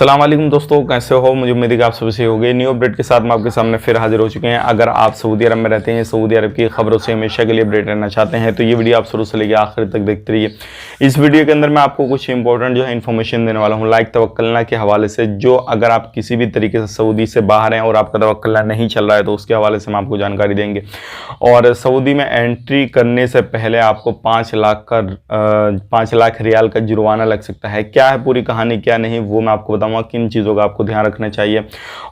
अस्सलाम वालेकुम दोस्तों, कैसे हो? मुझे उम्मीद है कि आप सभी सही होंगे। न्यू अपडेट के साथ हम आपके सामने फिर हाजिर हो चुके हैं। अगर आप सऊदी अरब में रहते हैं, सऊदी अरब की खबरों से हमेशा के लिए अपडेट रहना चाहते हैं तो ये वीडियो आप शुरू से लेकर आखिर तक देखते रहिए। इस वीडियो के अंदर मैं आपको कुछ इंपॉर्टेंट जो है इन्फॉर्मेशन देने वाला हूँ लाइक तवक्कलना के हवाले से। जो अगर आप किसी भी तरीके से सऊदी से बाहर हैं और आपका तवक्कलना नहीं चल रहा है तो उसके हवाले से हम आपको जानकारी देंगे। और सऊदी में एंट्री करने से पहले आपको 5 लाख रियाल का जुर्माना लग सकता है। क्या है पूरी कहानी, क्या नहीं, वो मैं आपको बताऊंगा। किन चीज़ों का आपको ध्यान रखना चाहिए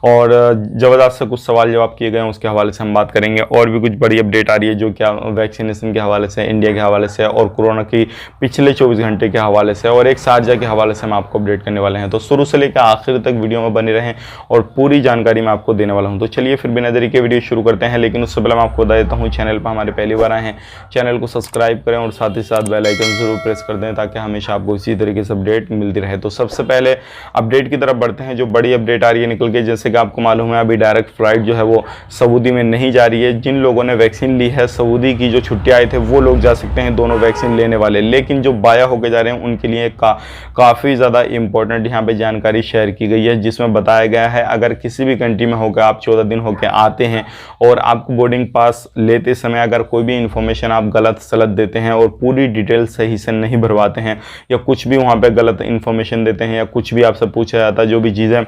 और ज़बरदस्त से कुछ सवाल जवाब किए गए हैं उसके हवाले से हम बात करेंगे। और भी कुछ बड़ी अपडेट आ रही है जो क्या वैक्सीनेशन के हवाले से, इंडिया के हवाले से और कोरोना की पिछले 24 घंटे के हवाले से और एक शारजा के हवाले से हम आपको अपडेट करने वाले हैं। तो शुरू से लेकर आखिर तक वीडियो में बने रहें और पूरी जानकारी मैं आपको देने वाला हूँ। तो चलिए फिर बिना देरी के वीडियो शुरू करते हैं। लेकिन उससे पहले मैं आपको बता देता हूँ, चैनल पर हमारे पहली बार आए हैं, चैनल को सब्सक्राइब करें और साथ ही साथ बेल आइकन जरूर प्रेस कर दें ताकि हमेशा आपको इसी तरीके से अपडेट मिलती रहे। तो सबसे पहले अपडेट की तरफ बढ़ते हैं। जो बड़ी अपडेट आ रही है निकल के, जैसे कि आपको मालूम है अभी डायरेक्ट फ्लाइट जो है वो सऊदी में नहीं जा रही है। जिन लोगों ने वैक्सीन ली है, सऊदी की जो छुट्टी आए थे वो लोग जा सकते हैं, दोनों वैक्सीन लेने वाले। लेकिन जो बाया होकर जा रहे हैं उनके लिए काफ़ी ज़्यादा इंपॉर्टेंट यहाँ पे जानकारी शेयर की गई है, जिसमें बताया गया है अगर किसी भी कंट्री में होकर आप 14 दिन होकर आते हैं और आपको बोर्डिंग पास लेते समय अगर कोई भी इंफॉर्मेशन आप गलत सलत देते हैं और पूरी डिटेल सही से नहीं भरवाते हैं या कुछ भी वहाँ पे गलत इंफॉर्मेशन देते हैं या कुछ भी आपसे पूछा जाता है जो भी चीज़ें,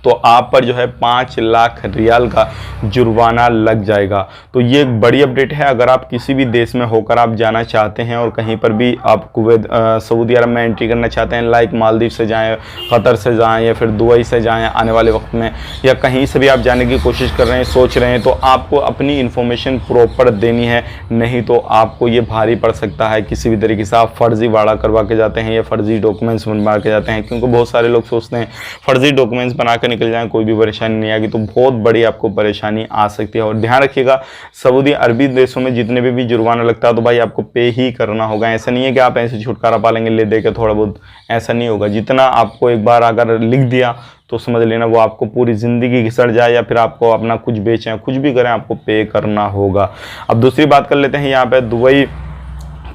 तो आप पर जो है 5 लाख रियाल का जुर्माना लग जाएगा। तो ये एक बड़ी अपडेट है। अगर आप किसी भी देश में होकर आप जाना चाहते हैं और कहीं पर भी आप कुवैत सऊदी अरब में एंट्री करना चाहते हैं, लाइक मालदीव से जाएं, कतर से जाएं या फिर दुबई से जाएं आने वाले वक्त में, या कहीं से भी आप जाने की कोशिश कर रहे हैं, सोच रहे हैं, तो आपको अपनी इन्फॉर्मेशन प्रॉपर देनी है। नहीं तो आपको ये भारी पड़ सकता है किसी भी तरीके से आप फर्जी वाड़ा करवा के जाते हैं या फर्जी डॉक्यूमेंट्स बनवा के जाते हैं। क्योंकि बहुत सारे लोग सोचते हैं फर्जी डॉक्यूमेंट्स बना के निकल जाए, कोई भी परेशानी नहीं आएगी, तो बहुत बड़ी आपको परेशानी आ सकती है। और ध्यान रखिएगा, सऊदी अरबी देशों में जितने भी जुर्माना लगता है तो भाई आपको पे ही करना होगा। ऐसा नहीं है कि आप ऐसे छुटकारा पा लेंगे ले दे के थोड़ा बहुत, ऐसा नहीं होगा। जितना आपको एक बार अगर लिख दिया तो समझ लेना वो आपको पूरी ज़िंदगी घिसट जाए या फिर आपको अपना कुछ बेचें, कुछ भी करें, आपको पे करना होगा। अब दूसरी बात कर लेते हैं, यहाँ पे दुबई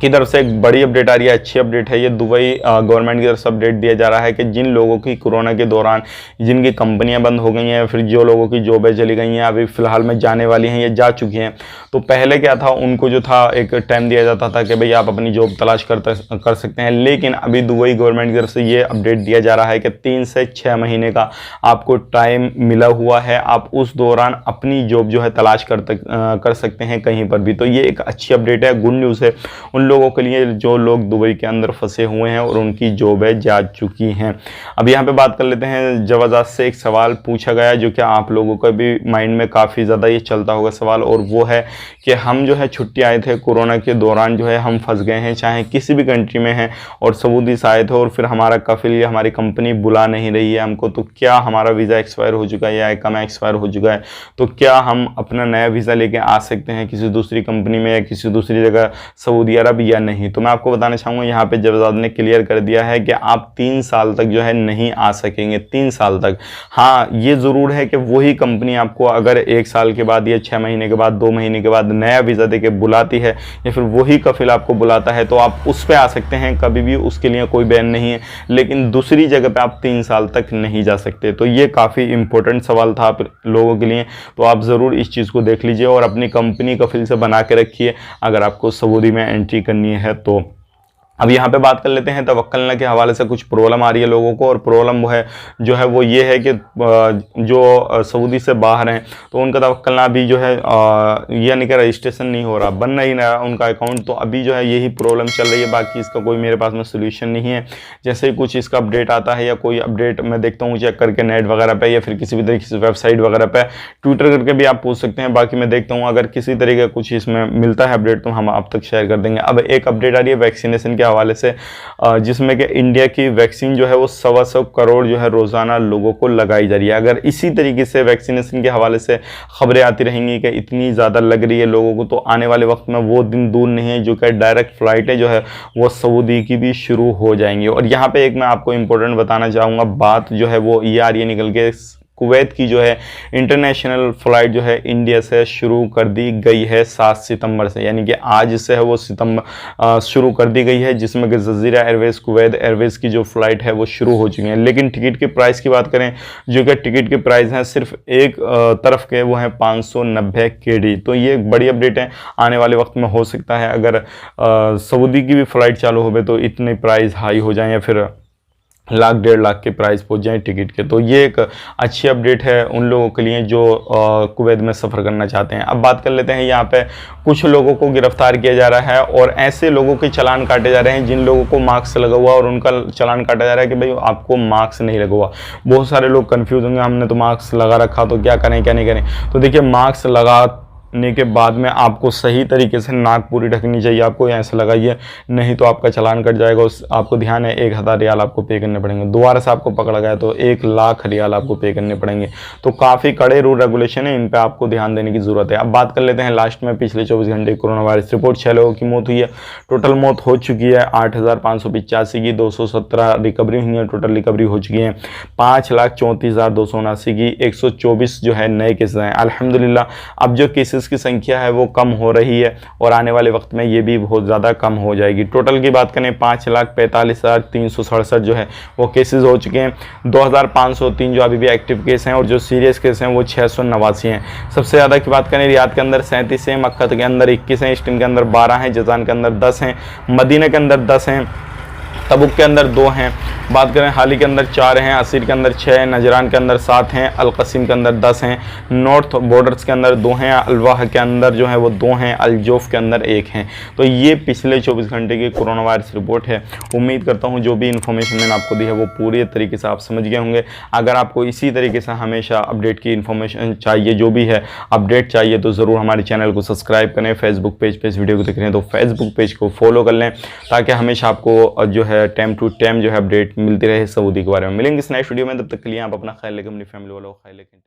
की तरफ से एक बड़ी अपडेट आ रही है, अच्छी अपडेट है ये। दुबई गवर्नमेंट की तरफ से अपडेट दिया जा रहा है कि जिन लोगों की कोरोना के दौरान जिनकी कंपनियां बंद हो गई हैं, फिर जो लोगों की जॉबें चली गई हैं, अभी फिलहाल में जाने वाली हैं या जा चुकी हैं, तो पहले क्या था, उनको जो था एक टाइम दिया जाता था कि भाई आप अपनी जॉब तलाश कर सकते हैं। लेकिन अभी दुबई गवर्नमेंट की तरफ से ये अपडेट दिया जा रहा है कि 3 से 6 महीने का आपको टाइम मिला हुआ है, आप उस दौरान अपनी जॉब जो है तलाश कर सकते हैं कहीं पर भी। तो ये एक अच्छी अपडेट है, गुड न्यूज़ है उन लोगों के लिए जो लोग दुबई के अंदर फंसे हुए हैं और उनकी जॉबें जा चुकी हैं। अब यहाँ पे बात कर लेते हैं, जबरदस्त से एक सवाल पूछा गया जो कि आप लोगों का भी माइंड में काफ़ी ज़्यादा ये चलता होगा सवाल, और वो है कि हम जो है छुट्टी आए थे कोरोना के दौरान, जो है हम फंस गए हैं, चाहे किसी भी कंट्री में हैं और सऊदी से आए थे और फिर हमारा कफिल या हमारी कंपनी बुला नहीं रही है हमको, तो क्या हमारा वीज़ा एक्सपायर हो चुका है या इकामा एक्सपायर हो चुका है, तो क्या हम अपना नया वीज़ा लेके आ सकते हैं किसी दूसरी कंपनी में या किसी दूसरी जगह सऊदी अरब या नहीं? तो मैं आपको बताना चाहूँगा, यहाँ पे जवाब ने क्लियर कर दिया है कि आप 3 साल तक जो है नहीं आ सकेंगे, 3 साल तक। हाँ, ये ज़रूर है कि वही कंपनी आपको अगर 1 साल के बाद या 6 महीने के बाद, 2 महीने के बाद नया वीज़ा देके बुलाती है या फिर वही कफिल आपको बुलाता है तो आप उस पर आ सकते हैं कभी भी, उसके लिए कोई बैन नहीं है। लेकिन दूसरी जगह पर आप 3 साल तक नहीं जा सकते। तो ये काफ़ी इंपॉर्टेंट सवाल था आप लोगों के लिए, तो आप ज़रूर इस चीज़ को देख लीजिए और अपनी कंपनी कफिल से बना के रखिए अगर आपको सऊदी में एंट्री करनी है तो। अब यहाँ पे बात कर लेते हैं तवक्कलना के हवाले से। कुछ प्रॉब्लम आ रही है लोगों को और प्रॉब्लम जो है वो ये है कि जो सऊदी से बाहर हैं तो उनका तवक्कलना अभी जो है यानी कि रजिस्ट्रेशन नहीं हो रहा, बन नहीं रहा उनका अकाउंट, तो अभी जो है यही प्रॉब्लम चल रही है। बाकी इसका कोई मेरे पास में सोल्यूशन नहीं है। जैसे ही कुछ इसका अपडेट आता है या कोई अपडेट मैं देखता हूँ चेक करके नेट वगैरह पर या फिर किसी भी तरीके से वेबसाइट वगैरह पर, ट्विटर करके भी आप पूछ सकते हैं। बाकी मैं देखता हूँ अगर किसी तरीके का कुछ इसमें मिलता है अपडेट तो हम आप तक शेयर कर देंगे। अब एक अपडेट आ रही है वैक्सीनेशन के हवाले से, जिसमें कि इंडिया की वैक्सीन जो है वो 125 करोड़ जो है रोजाना लोगों को लगाई जा रही है। अगर इसी तरीके से वैक्सीनेशन के हवाले से खबरें आती रहेंगी कि इतनी ज़्यादा लग रही है लोगों को, तो आने वाले वक्त में वो दिन दूर नहीं है जो कि डायरेक्ट फ्लाइटें जो है वो सऊदी की भी शुरू हो जाएंगी। और यहाँ पे एक मैं आपको इंपॉर्टेंट बताना चाहूँगा, बात जो है वो ये आ रही है निकल के, कुवैत की जो है इंटरनेशनल फ़्लाइट जो है इंडिया से शुरू कर दी गई है 7 सितंबर से, यानी कि आज से है वो शुरू कर दी गई है, जिसमें कि जज़ीरा एयरवेज़, कुवैत एयरवेज़ की जो फ़्लाइट है वो शुरू हो चुकी है। लेकिन टिकट के प्राइस की बात करें, जो कि टिकट के प्राइस हैं सिर्फ एक तरफ के वो हैं 590 KD। तो ये एक बड़ी अपडेट है, आने वाले वक्त में हो सकता है अगर सऊदी की भी फ़्लाइट चालू हो तो इतने प्राइस हाई हो जाएं या फिर लाख 1.5 लाख के प्राइस पहुंच जाएं टिकट के। तो ये एक अच्छी अपडेट है उन लोगों के लिए जो कुवैत में सफ़र करना चाहते हैं। अब बात कर लेते हैं, यहाँ पे कुछ लोगों को गिरफ्तार किया जा रहा है और ऐसे लोगों के चालान काटे जा रहे हैं जिन लोगों को मास्क लगा हुआ और उनका चालान काटा जा रहा है कि भाई आपको मास्क नहीं लगा हुआ। बहुत सारे लोग कन्फ्यूज होंगे, हमने तो मास्क लगा रखा तो क्या करें क्या नहीं करें। तो देखिए, मास्क लगाने के बाद में आपको सही तरीके से नाक पूरी ढकनी चाहिए, आपको ऐसे लगाइए, नहीं तो आपका चालान कट जाएगा। आपको ध्यान है 1000 रियाल आपको पे करने पड़ेंगे। दोबारा से आपको पकड़ा गया तो 1 लाख रियाल आपको पे करने पड़ेंगे। तो काफ़ी कड़े रूल रेगुलेशन है, इन पे आपको ध्यान देने की ज़रूरत है। अब बात कर लेते हैं लास्ट में पिछले 24 घंटे कोरोना वायरस रिपोर्ट। 6 लोगों की मौत हुई है, टोटल मौत हो चुकी है 8585 की, 217 रिकवरी हुई है, टोटल रिकवरी हो चुकी है 5,34,279 की, 124 जो है नए केसेस हैं। अल्हम्दुलिल्लाह अब जो केसेस की संख्या है वो कम हो रही है और आने वाले वक्त में ये भी बहुत ज़्यादा कम हो जाएगी। टोटल की बात करें 5,45,367 जो है वो केसेस हो चुके हैं। 2,503 जो अभी भी एक्टिव केस हैं और जो सीरियस केस हैं वो 689 हैं। सबसे ज़्यादा की बात करें, रियाद के अंदर 37 हैं, मक्का के अंदर 21 हैं, इस्टिन के अंदर 12 हैं, जज़ान के अंदर 10 हैं, मदीना के अंदर 10 हैं, तबुक के अंदर 2 हैं। बात करें हाली के अंदर 4 हैं, असीर के अंदर 6 हैं, नजरान के अंदर 7 हैं, अलकसीम के अंदर 10 हैं, नॉर्थ बॉर्डर्स के अंदर 2 हैं, अलवाह के अंदर जो है वो 2 हैं, अलजोफ के अंदर 1 हैं। तो ये पिछले 24 घंटे की कोरोना वायरस रिपोर्ट है। उम्मीद करता हूँ जो भी इन्फॉर्मेशन मैंने आपको दी है वो पूरी तरीके से आप समझ गए होंगे। अगर आपको इसी तरीके से हमेशा अपडेट की इन्फॉर्मेशन चाहिए, जो भी है अपडेट चाहिए, तो ज़रूर हमारे चैनल को सब्सक्राइब करें। फेसबुक पेज पर इस वीडियो को देख रहे हैं तो फेसबुक पेज को फॉलो कर लें, ताकि हमेशा आपको जो है टाइम टू टाइम जो है अपडेट मिलती रहे सऊदी के बारे में। मिलेंगे इस नेक्स्ट वीडियो में, तब तक के लिए आप अपना ख्याल रखें, अपनी फैमिली वालों का ख्याल रखें।